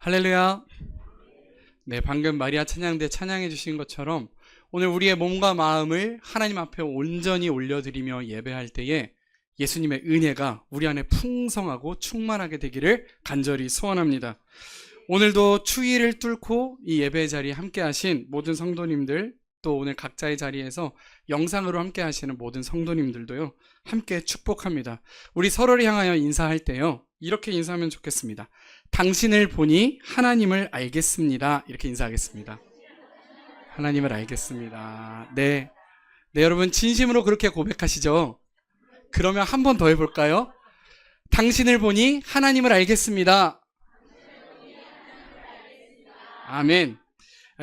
할렐루야. 네, 방금 마리아 찬양대 찬양해 주신 것처럼 오늘 우리의 몸과 마음을 하나님 앞에 온전히 올려드리며 예배할 때에 예수님의 은혜가 우리 안에 풍성하고 충만하게 되기를 간절히 소원합니다. 오늘도 추위를 뚫고 이 예배 자리에 함께 하신 모든 성도님들, 또 오늘 각자의 자리에서 영상으로 함께 하시는 모든 성도님들도요, 함께 축복합니다. 우리 서로를 향하여 인사할 때요, 이렇게 인사하면 좋겠습니다. 당신을 보니 하나님을 알겠습니다. 이렇게 인사하겠습니다. 하나님을 알겠습니다. 네, 여러분 진심으로 그렇게 고백하시죠? 그러면 한 번 더 해볼까요? 당신을 보니 하나님을 알겠습니다. 아멘.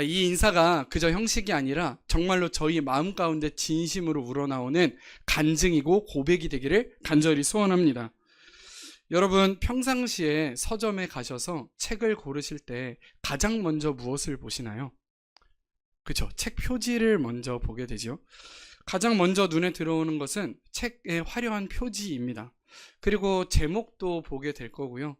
이 인사가 그저 형식이 아니라 정말로 저희 마음 가운데 진심으로 우러나오는 간증이고 고백이 되기를 간절히 소원합니다. 여러분, 평상시에 서점에 가셔서 책을 고르실 때 가장 먼저 무엇을 보시나요? 그죠? 책 표지를 먼저 보게 되죠. 가장 먼저 눈에 들어오는 것은 책의 화려한 표지입니다. 그리고 제목도 보게 될 거고요.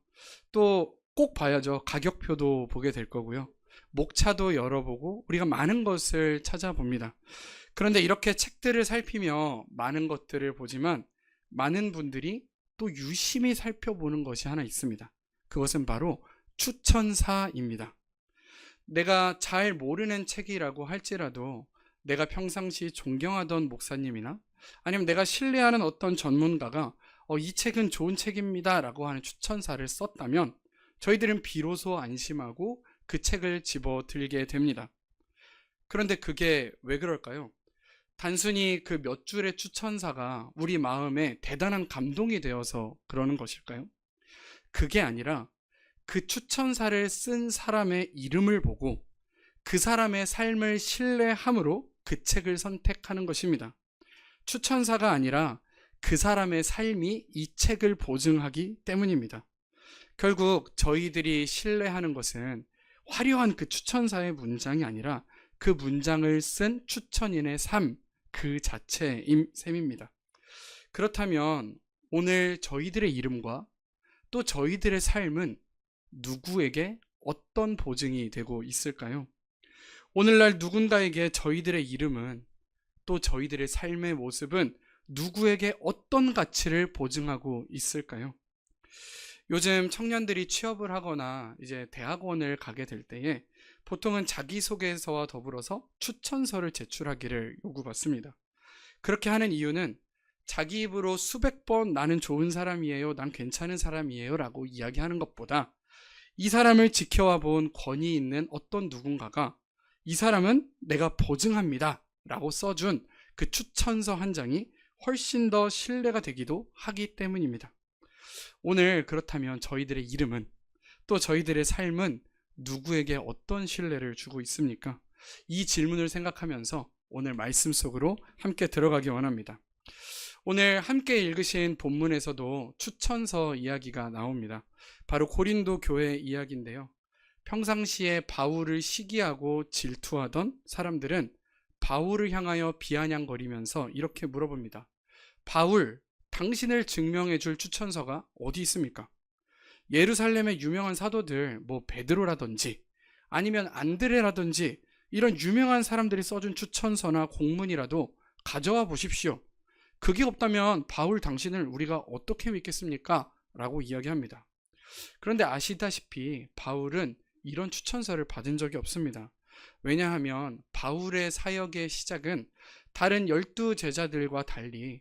또 꼭 봐야죠. 가격표도 보게 될 거고요. 목차도 열어보고 우리가 많은 것을 찾아봅니다. 그런데 이렇게 책들을 살피며 많은 것들을 보지만 많은 분들이 또 유심히 살펴보는 것이 하나 있습니다. 그것은 바로 추천사입니다. 내가 잘 모르는 책이라고 할지라도 내가 평상시 존경하던 목사님이나 아니면 내가 신뢰하는 어떤 전문가가 이 책은 좋은 책입니다 라고 하는 추천사를 썼다면 저희들은 비로소 안심하고 그 책을 집어들게 됩니다. 그런데 그게 왜 그럴까요? 단순히 그 몇 줄의 추천사가 우리 마음에 대단한 감동이 되어서 그러는 것일까요? 그게 아니라 그 추천사를 쓴 사람의 이름을 보고 그 사람의 삶을 신뢰함으로 그 책을 선택하는 것입니다. 추천사가 아니라 그 사람의 삶이 이 책을 보증하기 때문입니다. 결국 저희들이 신뢰하는 것은 화려한 그 추천사의 문장이 아니라 그 문장을 쓴 추천인의 삶 그 자체인 셈입니다. 그렇다면 오늘 저희들의 이름과 또 저희들의 삶은 누구에게 어떤 보증이 되고 있을까요? 오늘날 누군가에게 저희들의 이름은 또 저희들의 삶의 모습은 누구에게 어떤 가치를 보증하고 있을까요? 요즘 청년들이 취업을 하거나 이제 대학원을 가게 될 때에 보통은 자기소개서와 더불어서 추천서를 제출하기를 요구받습니다. 그렇게 하는 이유는 자기 입으로 수백 번 나는 좋은 사람이에요, 난 괜찮은 사람이에요 라고 이야기하는 것보다 이 사람을 지켜와 본 권위 있는 어떤 누군가가 이 사람은 내가 보증합니다 라고 써준 그 추천서 한 장이 훨씬 더 신뢰가 되기도 하기 때문입니다. 오늘 그렇다면 저희들의 이름은 또 저희들의 삶은 누구에게 어떤 신뢰를 주고 있습니까? 이 질문을 생각하면서 오늘 말씀 속으로 함께 들어가기 원합니다. 오늘 함께 읽으신 본문에서도 추천서 이야기가 나옵니다. 바로 고린도 교회 이야기인데요. 평상시에 바울을 시기하고 질투하던 사람들은 바울을 향하여 비아냥거리면서 이렇게 물어봅니다. 바울, 당신을 증명해 줄 추천서가 어디 있습니까? 예루살렘의 유명한 사도들, 베드로라든지 아니면 안드레라든지 이런 유명한 사람들이 써준 추천서나 공문이라도 가져와 보십시오. 그게 없다면 바울 당신을 우리가 어떻게 믿겠습니까? 라고 이야기합니다. 그런데 아시다시피 바울은 이런 추천서를 받은 적이 없습니다. 왜냐하면 바울의 사역의 시작은 다른 12 제자들과 달리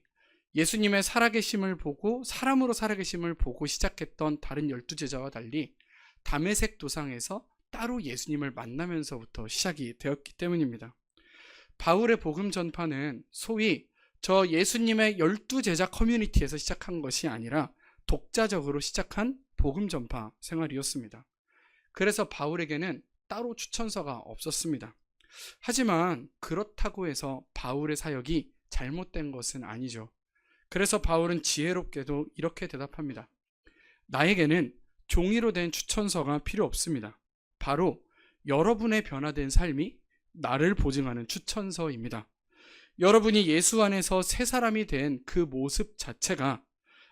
예수님의 살아계심을 보고 사람으로 살아계심을 보고 시작했던 다른 12 제자와 달리 다메섹 도상에서 따로 예수님을 만나면서부터 시작이 되었기 때문입니다. 바울의 복음 전파는 소위 저 예수님의 12 제자 커뮤니티에서 시작한 것이 아니라 독자적으로 시작한 복음 전파 생활이었습니다. 그래서 바울에게는 따로 추천서가 없었습니다. 하지만 그렇다고 해서 바울의 사역이 잘못된 것은 아니죠. 그래서 바울은 지혜롭게도 이렇게 대답합니다. 나에게는 종이로 된 추천서가 필요 없습니다. 바로 여러분의 변화된 삶이 나를 보증하는 추천서입니다. 여러분이 예수 안에서 새 사람이 된 그 모습 자체가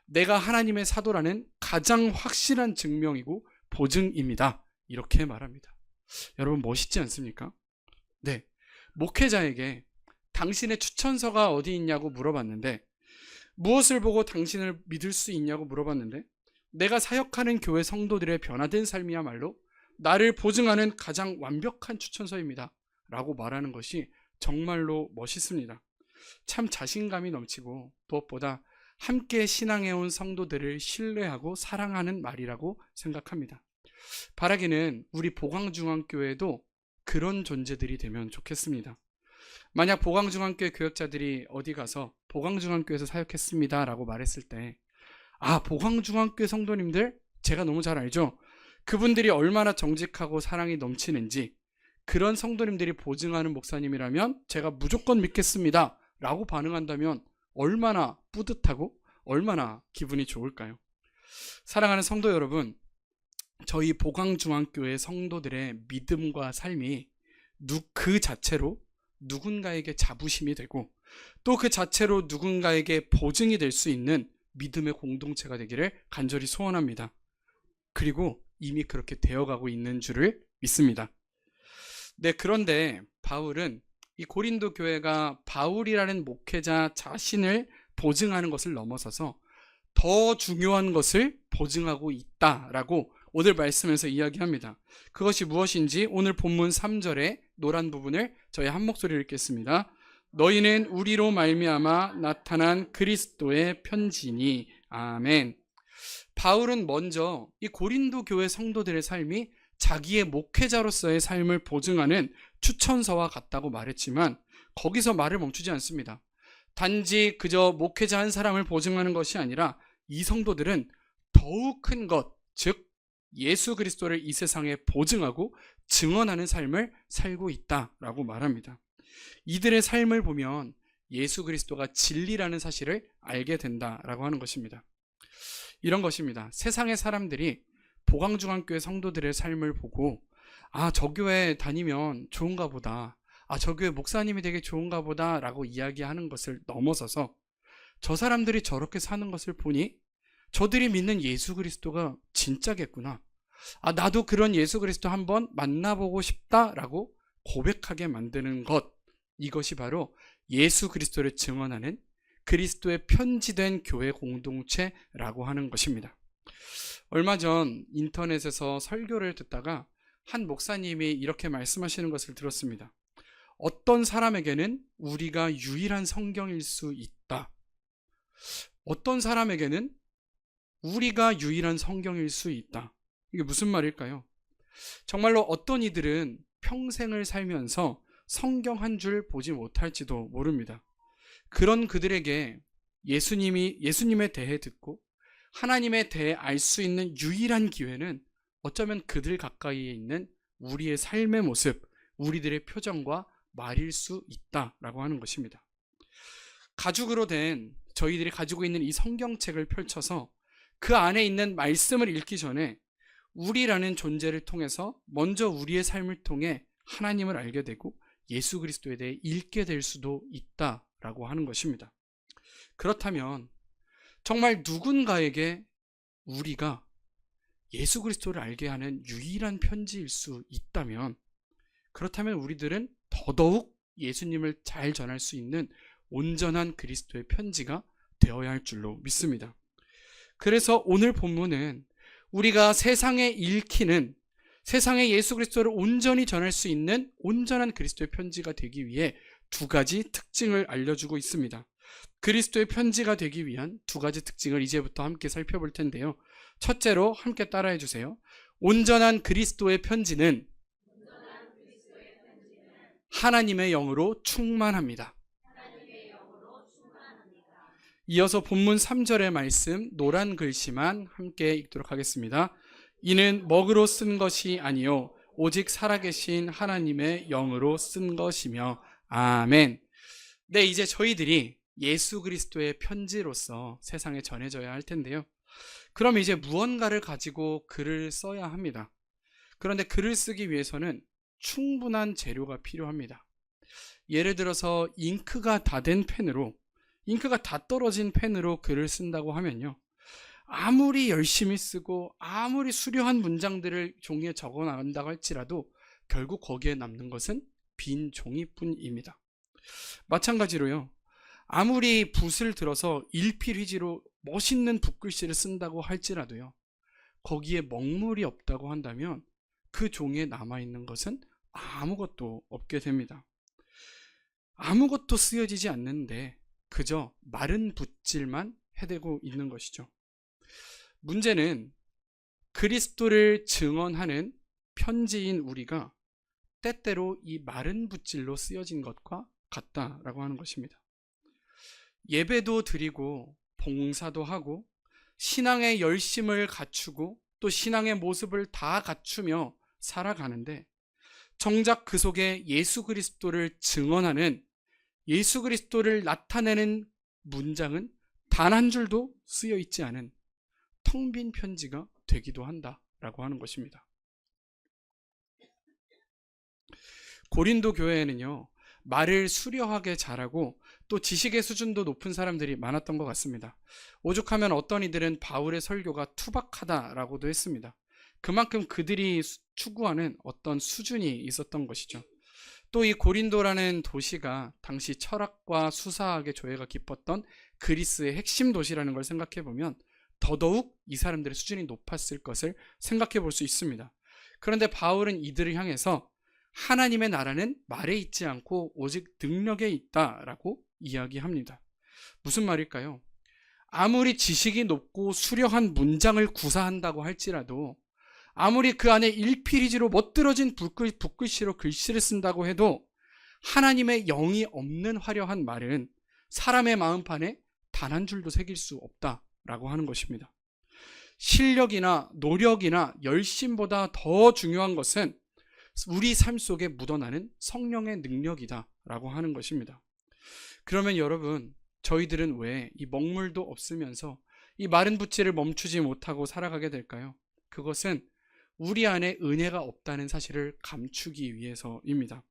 내가 하나님의 사도라는 가장 확실한 증명이고 보증입니다. 이렇게 말합니다. 여러분 멋있지 않습니까? 네, 목회자에게 당신의 추천서가 어디 있냐고 물어봤는데, 무엇을 보고 당신을 믿을 수 있냐고 물어봤는데, 내가 사역하는 교회 성도들의 변화된 삶이야말로 나를 보증하는 가장 완벽한 추천서입니다 라고 말하는 것이 정말로 멋있습니다. 참 자신감이 넘치고 무엇보다 함께 신앙해온 성도들을 신뢰하고 사랑하는 말이라고 생각합니다. 바라기는 우리 보광중앙교회도 그런 존재들이 되면 좋겠습니다. 만약 보광중앙교회 교역자들이 어디 가서 보광중앙교회에서 사역했습니다 라고 말했을 때, 보광중앙교회 성도님들 제가 너무 잘 알죠. 그분들이 얼마나 정직하고 사랑이 넘치는지, 그런 성도님들이 보증하는 목사님이라면 제가 무조건 믿겠습니다 라고 반응한다면 얼마나 뿌듯하고 얼마나 기분이 좋을까요? 사랑하는 성도 여러분, 저희 보광중앙교회 성도들의 믿음과 삶이 그 자체로 누군가에게 자부심이 되고, 또 그 자체로 누군가에게 보증이 될 수 있는 믿음의 공동체가 되기를 간절히 소원합니다. 그리고 이미 그렇게 되어가고 있는 줄을 믿습니다. 네, 그런데 바울은 이 고린도 교회가 바울이라는 목회자 자신을 보증하는 것을 넘어서서 더 중요한 것을 보증하고 있다라고 오늘 말씀에서 이야기합니다. 그것이 무엇인지 오늘 본문 3절의 노란 부분을 저희 한 목소리로 읽겠습니다. 너희는 우리로 말미암아 나타난 그리스도의 편지니. 아멘. 바울은 먼저 이 고린도 교회 성도들의 삶이 자기의 목회자로서의 삶을 보증하는 추천서와 같다고 말했지만, 거기서 말을 멈추지 않습니다. 단지 그저 목회자 한 사람을 보증하는 것이 아니라 이 성도들은 더욱 큰 것, 즉 예수 그리스도를 이 세상에 보증하고 증언하는 삶을 살고 있다라고 말합니다. 이들의 삶을 보면 예수 그리스도가 진리라는 사실을 알게 된다라고 하는 것입니다. 이런 것입니다. 세상의 사람들이 보광중앙교회 성도들의 삶을 보고 저 교회 다니면 좋은가 보다, 저 교회 목사님이 되게 좋은가 보다 라고 이야기하는 것을 넘어서서 저 사람들이 저렇게 사는 것을 보니 저들이 믿는 예수 그리스도가 진짜겠구나, 나도 그런 예수 그리스도 한번 만나보고 싶다라고 고백하게 만드는 것, 이것이 바로 예수 그리스도를 증언하는 그리스도의 편지된 교회 공동체라고 하는 것입니다. 얼마 전 인터넷에서 설교를 듣다가 한 목사님이 이렇게 말씀하시는 것을 들었습니다. 어떤 사람에게는 우리가 유일한 성경일 수 있다. 어떤 사람에게는 우리가 유일한 성경일 수 있다. 이게 무슨 말일까요? 정말로 어떤 이들은 평생을 살면서 성경 한 줄 보지 못할지도 모릅니다. 그런 그들에게 예수님에 대해 듣고 하나님에 대해 알 수 있는 유일한 기회는 어쩌면 그들 가까이에 있는 우리의 삶의 모습, 우리들의 표정과 말일 수 있다라고 하는 것입니다. 가죽으로 된 저희들이 가지고 있는 이 성경책을 펼쳐서 그 안에 있는 말씀을 읽기 전에 우리라는 존재를 통해서 먼저 우리의 삶을 통해 하나님을 알게 되고 예수 그리스도에 대해 읽게 될 수도 있다라고 하는 것입니다. 그렇다면 정말 누군가에게 우리가 예수 그리스도를 알게 하는 유일한 편지일 수 있다면, 그렇다면 우리들은 더더욱 예수님을 잘 전할 수 있는 온전한 그리스도의 편지가 되어야 할 줄로 믿습니다. 그래서 오늘 본문은 우리가 세상에 읽히는, 세상에 예수 그리스도를 온전히 전할 수 있는 온전한 그리스도의 편지가 되기 위해 두 가지 특징을 알려주고 있습니다. 그리스도의 편지가 되기 위한 두 가지 특징을 이제부터 함께 살펴볼 텐데요. 첫째로 함께 따라해 주세요. 온전한 그리스도의 편지는 하나님의 영으로 충만합니다. 이어서 본문 3절의 말씀 노란 글씨만 함께 읽도록 하겠습니다. 이는 먹으로 쓴 것이 아니요 오직 살아계신 하나님의 영으로 쓴 것이며. 아멘. 네, 이제 저희들이 예수 그리스도의 편지로서 세상에 전해져야 할 텐데요. 그럼 이제 무언가를 가지고 글을 써야 합니다. 그런데 글을 쓰기 위해서는 충분한 재료가 필요합니다. 예를 들어서 잉크가 다 된 펜으로, 잉크가 다 떨어진 펜으로 글을 쓴다고 하면요, 아무리 열심히 쓰고 아무리 수려한 문장들을 종이에 적어 나간다고 할지라도 결국 거기에 남는 것은 빈 종이뿐입니다. 마찬가지로요, 아무리 붓을 들어서 일필휘지로 멋있는 붓글씨를 쓴다고 할지라도요, 거기에 먹물이 없다고 한다면 그 종이에 남아있는 것은 아무것도 없게 됩니다. 아무것도 쓰여지지 않는데 그저 마른 붓질만 해대고 있는 것이죠. 문제는 그리스도를 증언하는 편지인 우리가 때때로 이 마른 붓질로 쓰여진 것과 같다라고 하는 것입니다. 예배도 드리고 봉사도 하고 신앙의 열심을 갖추고 또 신앙의 모습을 다 갖추며 살아가는데 정작 그 속에 예수 그리스도를 증언하는, 예수 그리스도를 나타내는 문장은 단 한 줄도 쓰여 있지 않은 텅 빈 편지가 되기도 한다라고 하는 것입니다. 고린도 교회에는요, 말을 수려하게 잘하고 또 지식의 수준도 높은 사람들이 많았던 것 같습니다. 오죽하면 어떤 이들은 바울의 설교가 투박하다라고도 했습니다. 그만큼 그들이 추구하는 어떤 수준이 있었던 것이죠. 또 이 고린도라는 도시가 당시 철학과 수사학의 조예가 깊었던 그리스의 핵심 도시라는 걸 생각해 보면 더더욱 이 사람들의 수준이 높았을 것을 생각해 볼 수 있습니다. 그런데 바울은 이들을 향해서 하나님의 나라는 말에 있지 않고 오직 능력에 있다라고 이야기합니다. 무슨 말일까요? 아무리 지식이 높고 수려한 문장을 구사한다고 할지라도, 아무리 그 안에 일필이지로 멋들어진 붓글씨로 글씨를 쓴다고 해도 하나님의 영이 없는 화려한 말은 사람의 마음판에 단 한 줄도 새길 수 없다라고 하는 것입니다. 실력이나 노력이나 열심보다 더 중요한 것은 우리 삶 속에 묻어나는 성령의 능력이다라고 하는 것입니다. 그러면 여러분, 저희들은 왜 이 먹물도 없으면서 이 마른 붓질을 멈추지 못하고 살아가게 될까요? 그것은 우리 안에 은혜가 없다는 사실을 감추기 위해서입니다.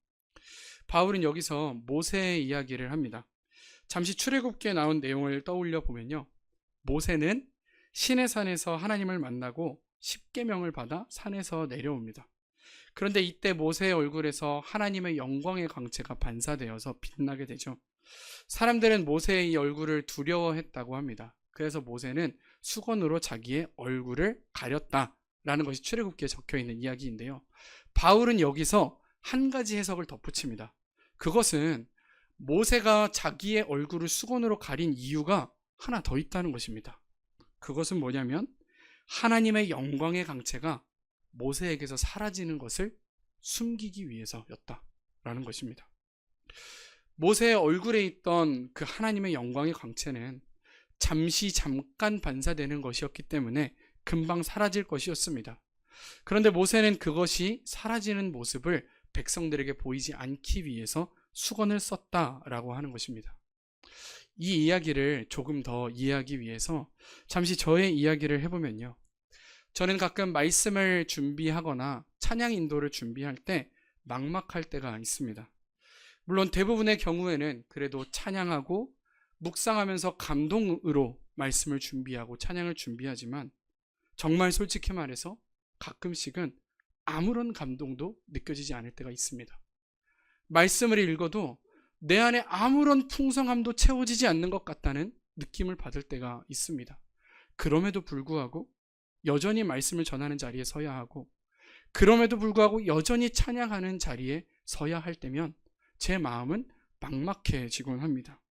바울은 여기서 모세의 이야기를 합니다. 잠시 출애굽기에 나온 내용을 떠올려 보면요, 모세는 시내산에서 하나님을 만나고 십계명을 받아 산에서 내려옵니다. 그런데 이때 모세의 얼굴에서 하나님의 영광의 광채가 반사되어서 빛나게 되죠. 사람들은 모세의 이 얼굴을 두려워했다고 합니다. 그래서 모세는 수건으로 자기의 얼굴을 가렸다라는 것이 출애굽기에 적혀있는 이야기인데요, 바울은 여기서 한 가지 해석을 덧붙입니다. 그것은 모세가 자기의 얼굴을 수건으로 가린 이유가 하나 더 있다는 것입니다. 그것은 뭐냐면 하나님의 영광의 강체가 모세에게서 사라지는 것을 숨기기 위해서였다라는 것입니다. 모세의 얼굴에 있던 그 하나님의 영광의 광채는 잠깐 반사되는 것이었기 때문에 금방 사라질 것이었습니다. 그런데 모세는 그것이 사라지는 모습을 백성들에게 보이지 않기 위해서 수건을 썼다라고 하는 것입니다. 이 이야기를 조금 더 이해하기 위해서 잠시 저의 이야기를 해보면요, 저는 가끔 말씀을 준비하거나 찬양 인도를 준비할 때 막막할 때가 있습니다. 물론 대부분의 경우에는 그래도 찬양하고 묵상하면서 감동으로 말씀을 준비하고 찬양을 준비하지만, 정말 솔직히 말해서 가끔씩은 아무런 감동도 느껴지지 않을 때가 있습니다. 말씀을 읽어도 내 안에 아무런 풍성함도 채워지지 않는 것 같다는 느낌을 받을 때가 있습니다. 그럼에도 불구하고 여전히 말씀을 전하는 자리에 서야 하고, 그럼에도 불구하고 여전히 찬양하는 자리에 서야 할 때면 제 마음은 막막해지곤 합니다.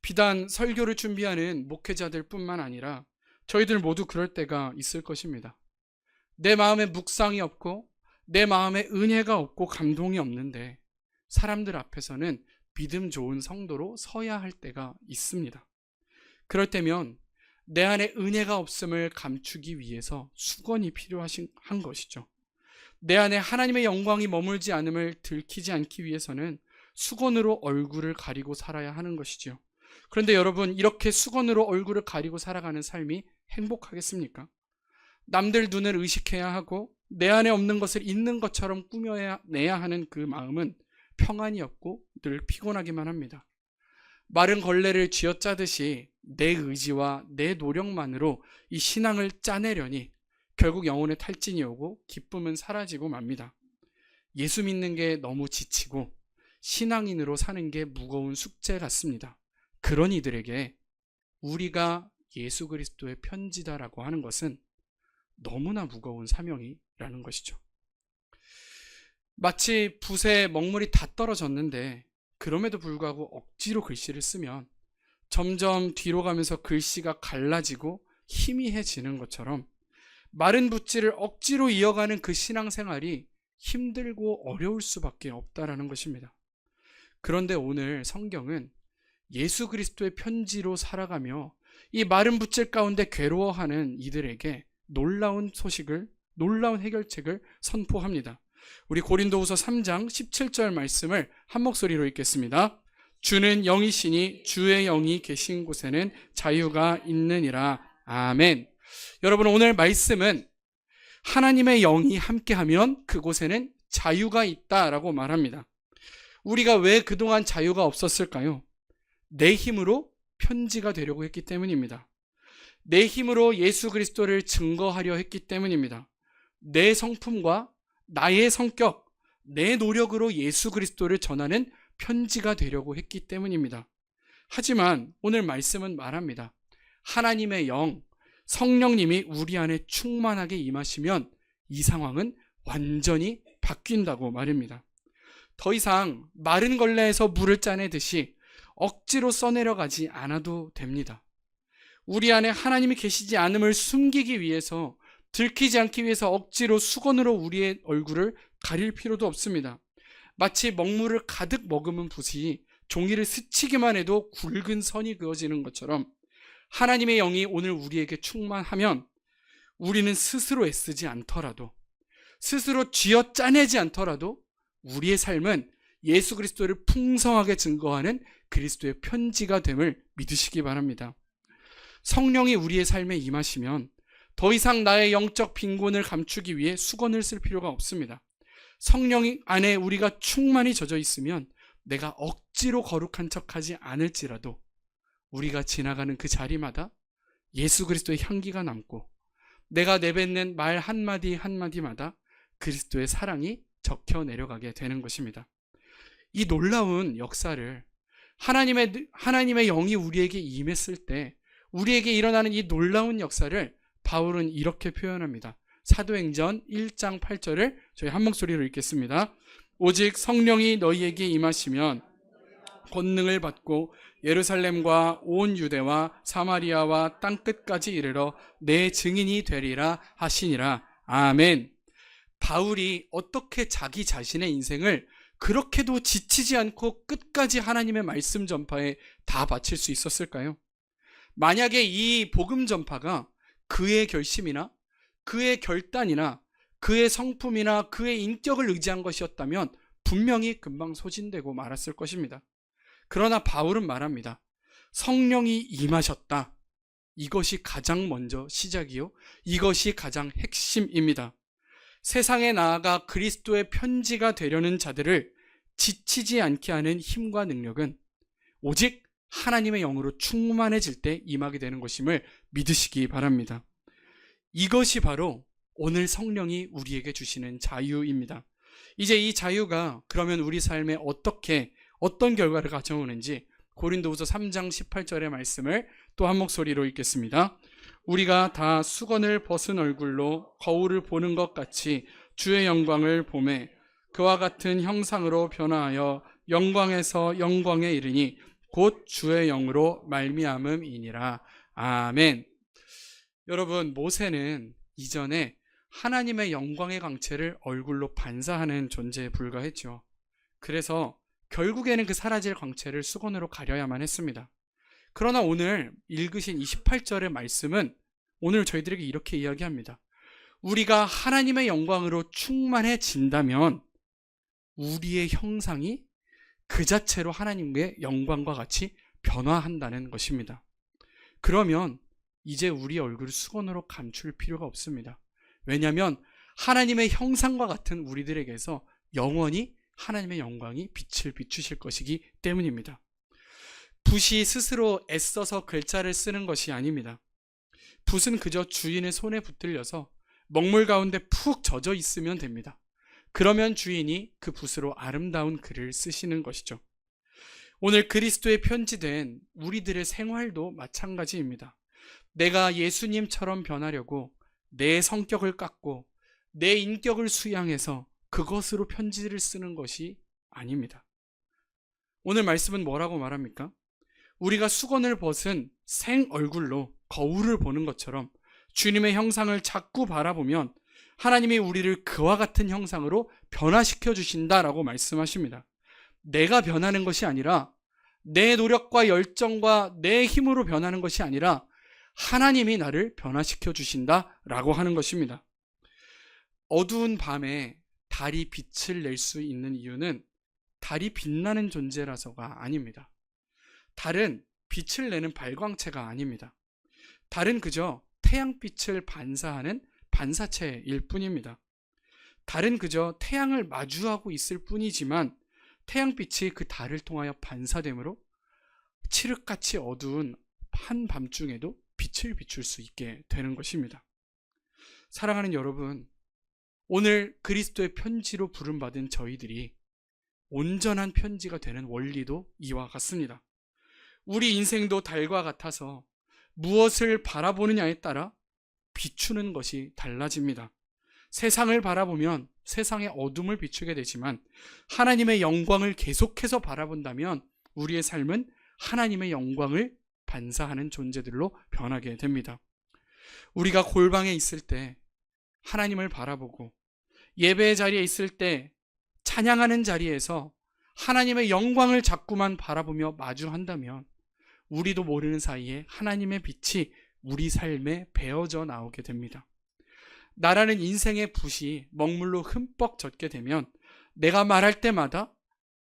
비단 설교를 준비하는 목회자들 뿐만 아니라 저희들 모두 그럴 때가 있을 것입니다. 내 마음에 묵상이 없고 내 마음에 은혜가 없고 감동이 없는데 사람들 앞에서는 믿음 좋은 성도로 서야 할 때가 있습니다. 그럴 때면 내 안에 은혜가 없음을 감추기 위해서 수건이 필요한 것이죠. 내 안에 하나님의 영광이 머물지 않음을 들키지 않기 위해서는 수건으로 얼굴을 가리고 살아야 하는 것이죠. 그런데 여러분, 이렇게 수건으로 얼굴을 가리고 살아가는 삶이 행복하겠습니까? 남들 눈을 의식해야 하고 내 안에 없는 것을 있는 것처럼 꾸며내야 하는 그 마음은 평안이 없고 늘 피곤하기만 합니다. 마른 걸레를 쥐어짜듯이 내 의지와 내 노력만으로 이 신앙을 짜내려니 결국 영혼의 탈진이 오고 기쁨은 사라지고 맙니다. 예수 믿는 게 너무 지치고 신앙인으로 사는 게 무거운 숙제 같습니다. 그런 이들에게 우리가 예수 그리스도의 편지다라고 하는 것은 너무나 무거운 사명이라는 것이죠. 마치 붓에 먹물이 다 떨어졌는데 그럼에도 불구하고 억지로 글씨를 쓰면 점점 뒤로 가면서 글씨가 갈라지고 희미해지는 것처럼 마른 붓질을 억지로 이어가는 그 신앙생활이 힘들고 어려울 수밖에 없다라는 것입니다. 그런데 오늘 성경은 예수 그리스도의 편지로 살아가며 이 마른 붓질 가운데 괴로워하는 이들에게 놀라운 소식을, 놀라운 해결책을 선포합니다. 우리 고린도후서 3장 17절 말씀을 한 목소리로 읽겠습니다. 주는 영이시니 주의 영이 계신 곳에는 자유가 있느니라. 아멘. 여러분, 오늘 말씀은 하나님의 영이 함께하면 그곳에는 자유가 있다라고 말합니다. 우리가 왜 그동안 자유가 없었을까요? 내 힘으로 편지가 되려고 했기 때문입니다. 내 힘으로 예수 그리스도를 증거하려 했기 때문입니다. 내 성품과 나의 성격, 내 노력으로 예수 그리스도를 전하는 편지가 되려고 했기 때문입니다. 하지만 오늘 말씀은 말합니다. 하나님의 영, 성령님이 우리 안에 충만하게 임하시면 이 상황은 완전히 바뀐다고 말입니다. 더 이상 마른 걸레에서 물을 짜내듯이 억지로 써내려가지 않아도 됩니다. 우리 안에 하나님이 계시지 않음을 숨기기 위해서, 들키지 않기 위해서 억지로 수건으로 우리의 얼굴을 가릴 필요도 없습니다. 마치 먹물을 가득 머금은 붓이 종이를 스치기만 해도 굵은 선이 그어지는 것처럼 하나님의 영이 오늘 우리에게 충만하면 우리는 스스로 애쓰지 않더라도, 스스로 쥐어 짜내지 않더라도 우리의 삶은 예수 그리스도를 풍성하게 증거하는 그리스도의 편지가 됨을 믿으시기 바랍니다. 성령이 우리의 삶에 임하시면 더 이상 나의 영적 빈곤을 감추기 위해 수건을 쓸 필요가 없습니다. 성령 안에 우리가 충만히 젖어 있으면 내가 억지로 거룩한 척하지 않을지라도 우리가 지나가는 그 자리마다 예수 그리스도의 향기가 남고 내가 내뱉는 말 한마디 한마디마다 그리스도의 사랑이 적혀 내려가게 되는 것입니다. 이 놀라운 역사를 하나님의 영이 우리에게 임했을 때 우리에게 일어나는 이 놀라운 역사를 바울은 이렇게 표현합니다. 사도행전 1장 8절을 저희 한 목소리로 읽겠습니다. 오직 성령이 너희에게 임하시면 권능을 받고 예루살렘과 온 유대와 사마리아와 땅끝까지 이르러 내 증인이 되리라 하시니라. 아멘. 바울이 어떻게 자기 자신의 인생을 그렇게도 지치지 않고 끝까지 하나님의 말씀 전파에 다 바칠 수 있었을까요? 만약에 이 복음 전파가 그의 결심이나 그의 결단이나 그의 성품이나 그의 인격을 의지한 것이었다면 분명히 금방 소진되고 말았을 것입니다. 그러나 바울은 말합니다. 성령이 임하셨다. 이것이 가장 먼저 시작이요, 이것이 가장 핵심입니다. 세상에 나아가 그리스도의 편지가 되려는 자들을 지치지 않게 하는 힘과 능력은 오직 하나님의 영으로 충만해질 때 임하게 되는 것임을 믿으시기 바랍니다. 이것이 바로 오늘 성령이 우리에게 주시는 자유입니다. 이제 이 자유가 그러면 우리 삶에 어떤 결과를 가져오는지 고린도후서 3장 18절의 말씀을 또 한 목소리로 읽겠습니다. 우리가 다 수건을 벗은 얼굴로 거울을 보는 것 같이 주의 영광을 보매 그와 같은 형상으로 변화하여 영광에서 영광에 이르니 곧 주의 영으로 말미암음이니라. 아멘. 여러분, 모세는 이전에 하나님의 영광의 광채를 얼굴로 반사하는 존재에 불과했죠. 그래서 결국에는 그 사라질 광채를 수건으로 가려야만 했습니다. 그러나 오늘 읽으신 28절의 말씀은 오늘 저희들에게 이렇게 이야기합니다. 우리가 하나님의 영광으로 충만해진다면 우리의 형상이 그 자체로 하나님의 영광과 같이 변화한다는 것입니다. 그러면 이제 우리 얼굴을 수건으로 감출 필요가 없습니다. 왜냐하면 하나님의 형상과 같은 우리들에게서 영원히 하나님의 영광이 빛을 비추실 것이기 때문입니다. 붓이 스스로 애써서 글자를 쓰는 것이 아닙니다. 붓은 그저 주인의 손에 붙들려서 먹물 가운데 푹 젖어 있으면 됩니다. 그러면 주인이 그 붓으로 아름다운 글을 쓰시는 것이죠. 오늘 그리스도의 편지된 우리들의 생활도 마찬가지입니다. 내가 예수님처럼 변하려고 내 성격을 깎고 내 인격을 수양해서 그것으로 편지를 쓰는 것이 아닙니다. 오늘 말씀은 뭐라고 말합니까? 우리가 수건을 벗은 생 얼굴로 거울을 보는 것처럼 주님의 형상을 자꾸 바라보면 하나님이 우리를 그와 같은 형상으로 변화시켜 주신다라고 말씀하십니다. 내가 변하는 것이 아니라 내 노력과 열정과 내 힘으로 변하는 것이 아니라 하나님이 나를 변화시켜 주신다라고 하는 것입니다. 어두운 밤에 달이 빛을 낼 수 있는 이유는 달이 빛나는 존재라서가 아닙니다. 달은 빛을 내는 발광체가 아닙니다. 달은 그저 태양빛을 반사하는 반사체일 뿐입니다. 달은 그저 태양을 마주하고 있을 뿐이지만 태양빛이 그 달을 통하여 반사되므로 칠흑같이 어두운 한밤중에도 빛을 비출 수 있게 되는 것입니다. 사랑하는 여러분, 오늘 그리스도의 편지로 부름받은 저희들이 온전한 편지가 되는 원리도 이와 같습니다. 우리 인생도 달과 같아서 무엇을 바라보느냐에 따라 비추는 것이 달라집니다. 세상을 바라보면 세상의 어둠을 비추게 되지만 하나님의 영광을 계속해서 바라본다면 우리의 삶은 하나님의 영광을 반사하는 존재들로 변하게 됩니다. 우리가 골방에 있을 때 하나님을 바라보고 예배의 자리에 있을 때 찬양하는 자리에서 하나님의 영광을 자꾸만 바라보며 마주한다면 우리도 모르는 사이에 하나님의 빛이 우리 삶에 배어져 나오게 됩니다. 나라는 인생의 붓이 먹물로 흠뻑 젖게 되면 내가 말할 때마다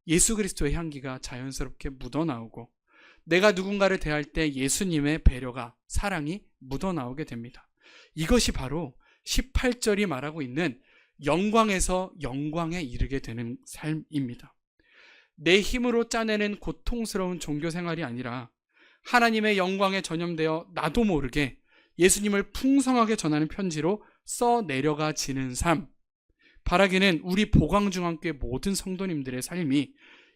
예수 그리스도의 향기가 자연스럽게 묻어나오고 내가 누군가를 대할 때 예수님의 배려가 사랑이 묻어나오게 됩니다. 이것이 바로 18절이 말하고 있는 영광에서 영광에 이르게 되는 삶입니다. 내 힘으로 짜내는 고통스러운 종교 생활이 아니라 하나님의 영광에 전염되어 나도 모르게 예수님을 풍성하게 전하는 편지로 써 내려가지는 삶. 바라기는 우리 보광중앙교회 모든 성도님들의 삶이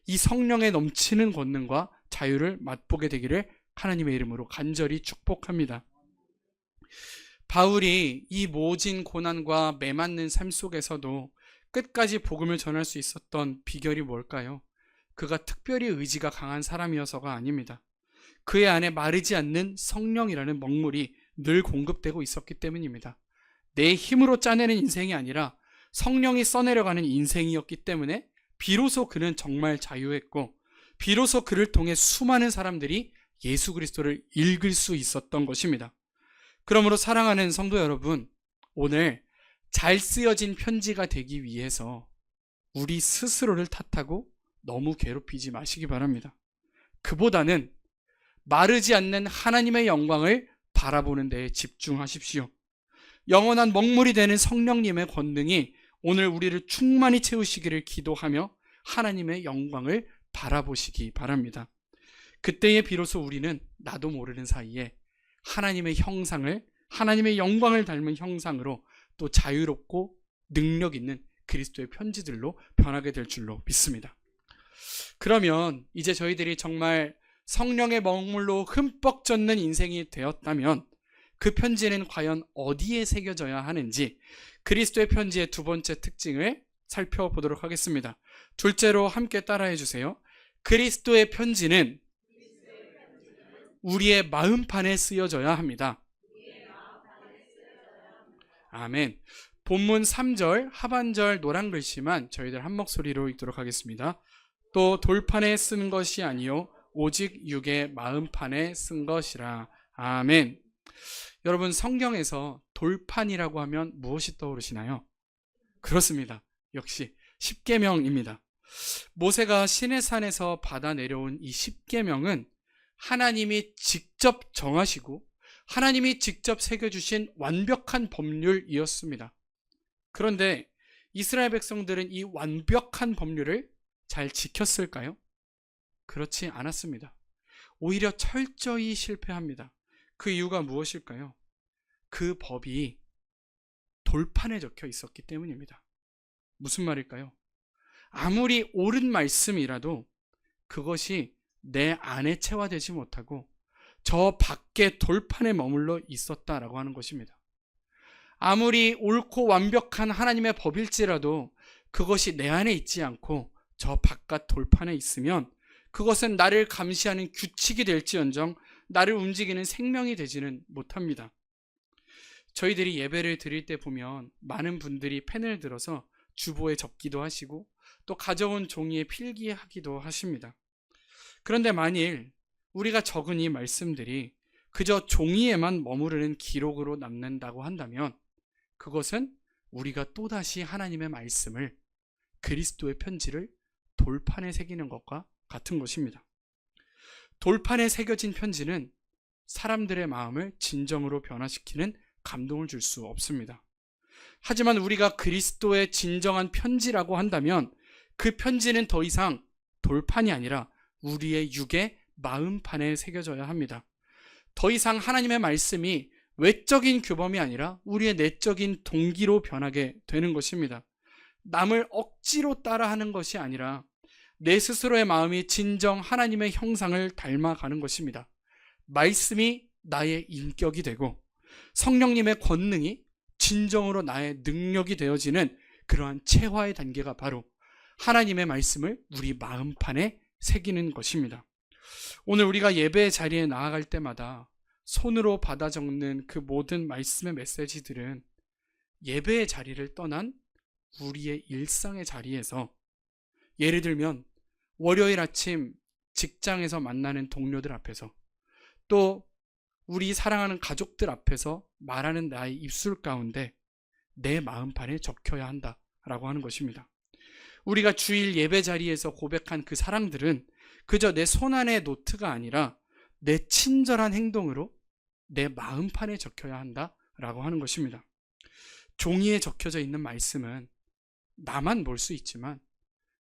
이 성령의 넘치는 권능과 자유를 맛보게 되기를 하나님의 이름으로 간절히 축복합니다. 바울이 이 모진 고난과 매맞는 삶 속에서도 끝까지 복음을 전할 수 있었던 비결이 뭘까요? 그가 특별히 의지가 강한 사람이어서가 아닙니다. 그의 안에 마르지 않는 성령이라는 먹물이 늘 공급되고 있었기 때문입니다. 내 힘으로 짜내는 인생이 아니라 성령이 써내려가는 인생이었기 때문에 비로소 그는 정말 자유했고 비로소 그를 통해 수많은 사람들이 예수 그리스도를 읽을 수 있었던 것입니다. 그러므로 사랑하는 성도 여러분, 오늘 잘 쓰여진 편지가 되기 위해서 우리 스스로를 탓하고 너무 괴롭히지 마시기 바랍니다. 그보다는 마르지 않는 하나님의 영광을 바라보는 데에 집중하십시오. 영원한 먹물이 되는 성령님의 권능이 오늘 우리를 충만히 채우시기를 기도하며 하나님의 영광을 바라보시기 바랍니다. 그때에 비로소 우리는 나도 모르는 사이에 하나님의 형상을, 하나님의 영광을 닮은 형상으로 또 자유롭고 능력 있는 그리스도의 편지들로 변하게 될 줄로 믿습니다. 그러면 이제 저희들이 정말 성령의 먹물로 흠뻑 젖는 인생이 되었다면 그 편지는 과연 어디에 새겨져야 하는지 그리스도의 편지의 두 번째 특징을 살펴보도록 하겠습니다. 둘째로 함께 따라해 주세요. 그리스도의 편지는 우리의 마음판에 쓰여져야 합니다. 아멘. 본문 3절 하반절 노란 글씨만 저희들 한 목소리로 읽도록 하겠습니다. 또 돌판에 쓴 것이 아니요 오직 육의 마음판에 쓴 것이라. 아멘. 여러분, 성경에서 돌판이라고 하면 무엇이 떠오르시나요? 그렇습니다. 역시 십계명입니다. 모세가 시내산에서 받아 내려온 이 십계명은 하나님이 직접 정하시고 하나님이 직접 새겨주신 완벽한 법률이었습니다. 그런데 이스라엘 백성들은 이 완벽한 법률을 잘 지켰을까요? 그렇지 않았습니다. 오히려 철저히 실패합니다. 그 이유가 무엇일까요? 그 법이 돌판에 적혀 있었기 때문입니다. 무슨 말일까요? 아무리 옳은 말씀이라도 그것이 내 안에 체화되지 못하고 저 밖에 돌판에 머물러 있었다라고 하는 것입니다. 아무리 옳고 완벽한 하나님의 법일지라도 그것이 내 안에 있지 않고 저 바깥 돌판에 있으면 그것은 나를 감시하는 규칙이 될지언정 나를 움직이는 생명이 되지는 못합니다. 저희들이 예배를 드릴 때 보면 많은 분들이 펜을 들어서 주보에 적기도 하시고 또 가져온 종이에 필기하기도 하십니다. 그런데 만일 우리가 적은 이 말씀들이 그저 종이에만 머무르는 기록으로 남는다고 한다면 그것은 우리가 또다시 하나님의 말씀을, 그리스도의 편지를 돌판에 새기는 것과 같은 것입니다. 돌판에 새겨진 편지는 사람들의 마음을 진정으로 변화시키는 감동을 줄 수 없습니다. 하지만 우리가 그리스도의 진정한 편지라고 한다면 그 편지는 더 이상 돌판이 아니라 우리의 육의 마음판에 새겨져야 합니다. 더 이상 하나님의 말씀이 외적인 규범이 아니라 우리의 내적인 동기로 변하게 되는 것입니다. 남을 억지로 따라하는 것이 아니라 내 스스로의 마음이 진정 하나님의 형상을 닮아가는 것입니다. 말씀이 나의 인격이 되고 성령님의 권능이 진정으로 나의 능력이 되어지는 그러한 체화의 단계가 바로 하나님의 말씀을 우리 마음판에 새기는 것입니다. 오늘 우리가 예배의 자리에 나아갈 때마다 손으로 받아 적는 그 모든 말씀의 메시지들은 예배의 자리를 떠난 우리의 일상의 자리에서, 예를 들면 월요일 아침 직장에서 만나는 동료들 앞에서, 또 우리 사랑하는 가족들 앞에서 말하는 나의 입술 가운데 내 마음판에 적혀야 한다라고 하는 것입니다. 우리가 주일 예배 자리에서 고백한 그 사랑들은 그저 내 손안의 노트가 아니라 내 친절한 행동으로 내 마음판에 적혀야 한다라고 하는 것입니다. 종이에 적혀져 있는 말씀은 나만 볼 수 있지만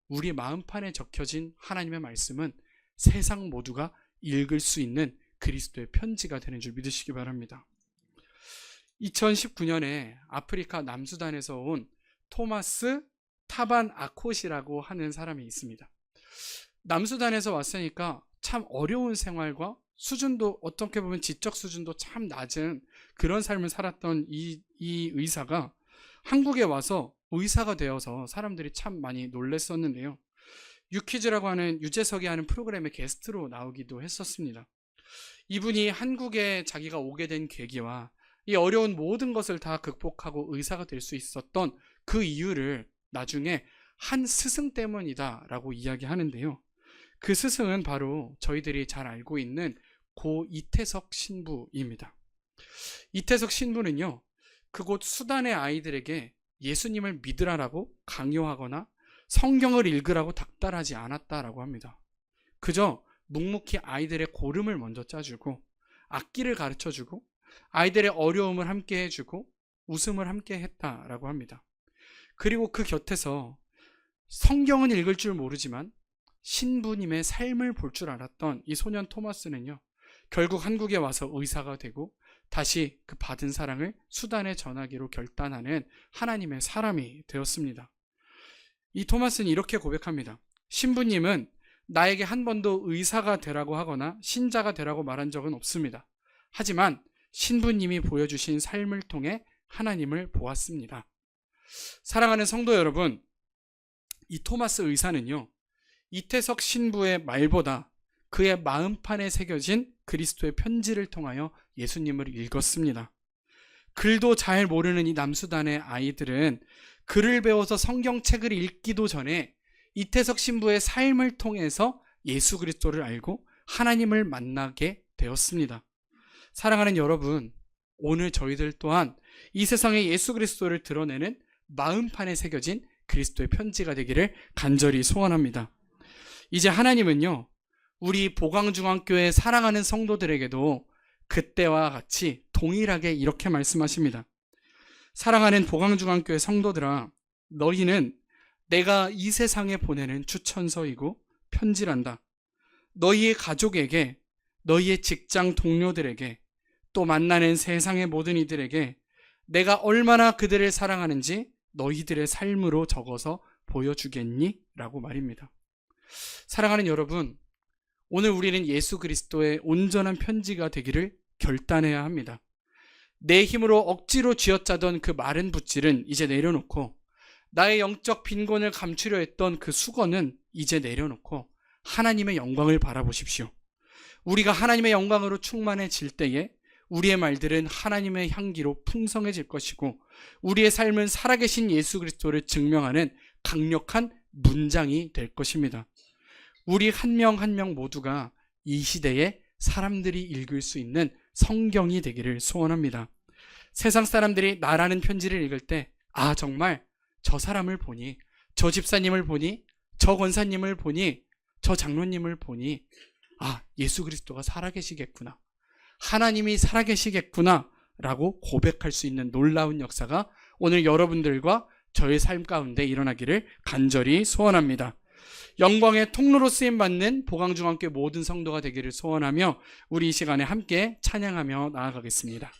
우리 마음판에 적혀진 하나님의 말씀은 세상 모두가 읽을 수 있는 그리스도의 편지가 되는 줄 믿으시기 바랍니다. 2019년에 아프리카 남수단에서 온 토마스 타반 아콧이라고 하는 사람이 있습니다. 남수단에서 왔으니까 참 어려운 생활과 수준도, 어떻게 보면 지적 수준도 참 낮은 그런 삶을 살았던 이 의사가 한국에 와서 의사가 되어서 사람들이 참 많이 놀랬었는데요. 유퀴즈라고 하는 유재석이 하는 프로그램에 게스트로 나오기도 했었습니다. 이분이 한국에 자기가 오게 된 계기와 이 어려운 모든 것을 다 극복하고 의사가 될 수 있었던 그 이유를 나중에 한 스승 때문이다 라고 이야기하는데요. 그 스승은 바로 저희들이 잘 알고 있는 고 이태석 신부입니다. 이태석 신부는요, 그곳 수단의 아이들에게 예수님을 믿으라라고 강요하거나 성경을 읽으라고 닥달하지 않았다라고 합니다. 그저 묵묵히 아이들의 고름을 먼저 짜주고 악기를 가르쳐주고 아이들의 어려움을 함께 해주고 웃음을 함께 했다라고 합니다. 그리고 그 곁에서 성경은 읽을 줄 모르지만 신부님의 삶을 볼 줄 알았던 이 소년 토마스는요, 결국 한국에 와서 의사가 되고 다시 그 받은 사랑을 수단에 전하기로 결단하는 하나님의 사람이 되었습니다. 이 토마스는 이렇게 고백합니다. 신부님은 나에게 한 번도 의사가 되라고 하거나 신자가 되라고 말한 적은 없습니다. 하지만 신부님이 보여주신 삶을 통해 하나님을 보았습니다. 사랑하는 성도 여러분, 이 토마스 의사는요, 이태석 신부의 말보다 그의 마음판에 새겨진 그리스도의 편지를 통하여 예수님을 읽었습니다. 글도 잘 모르는 이 남수단의 아이들은 글을 배워서 성경책을 읽기도 전에 이태석 신부의 삶을 통해서 예수 그리스도를 알고 하나님을 만나게 되었습니다. 사랑하는 여러분, 오늘 저희들 또한 이 세상에 예수 그리스도를 드러내는 마음판에 새겨진 그리스도의 편지가 되기를 간절히 소원합니다. 이제 하나님은요, 우리 보광중앙교회 사랑하는 성도들에게도 그때와 같이 동일하게 이렇게 말씀하십니다. 사랑하는 보광중앙교회 성도들아, 너희는 내가 이 세상에 보내는 추천서이고 편지란다. 너희의 가족에게 너희의 직장 동료들에게, 또 만나는 세상의 모든 이들에게 내가 얼마나 그들을 사랑하는지 너희들의 삶으로 적어서 보여주겠니? 라고 말입니다. 사랑하는 여러분, 오늘 우리는 예수 그리스도의 온전한 편지가 되기를 결단해야 합니다. 내 힘으로 억지로 쥐어짜던 그 마른 붓질은 이제 내려놓고, 나의 영적 빈곤을 감추려 했던 그 수건은 이제 내려놓고 하나님의 영광을 바라보십시오. 우리가 하나님의 영광으로 충만해질 때에 우리의 말들은 하나님의 향기로 풍성해질 것이고, 우리의 삶은 살아계신 예수 그리스도를 증명하는 강력한 문장이 될 것입니다. 우리 한 명 한 명 모두가 이 시대에 사람들이 읽을 수 있는 성경이 되기를 소원합니다. 세상 사람들이 나라는 편지를 읽을 때, 아, 정말 저 사람을 보니, 저 집사님을 보니, 저 권사님을 보니, 저 장로님을 보니, 아, 예수 그리스도가 살아계시겠구나, 하나님이 살아계시겠구나 라고 고백할 수 있는 놀라운 역사가 오늘 여러분들과 저의 삶 가운데 일어나기를 간절히 소원합니다. 영광의 통로로 쓰임받는 보강중앙교회 모든 성도가 되기를 소원하며 우리 이 시간에 함께 찬양하며 나아가겠습니다.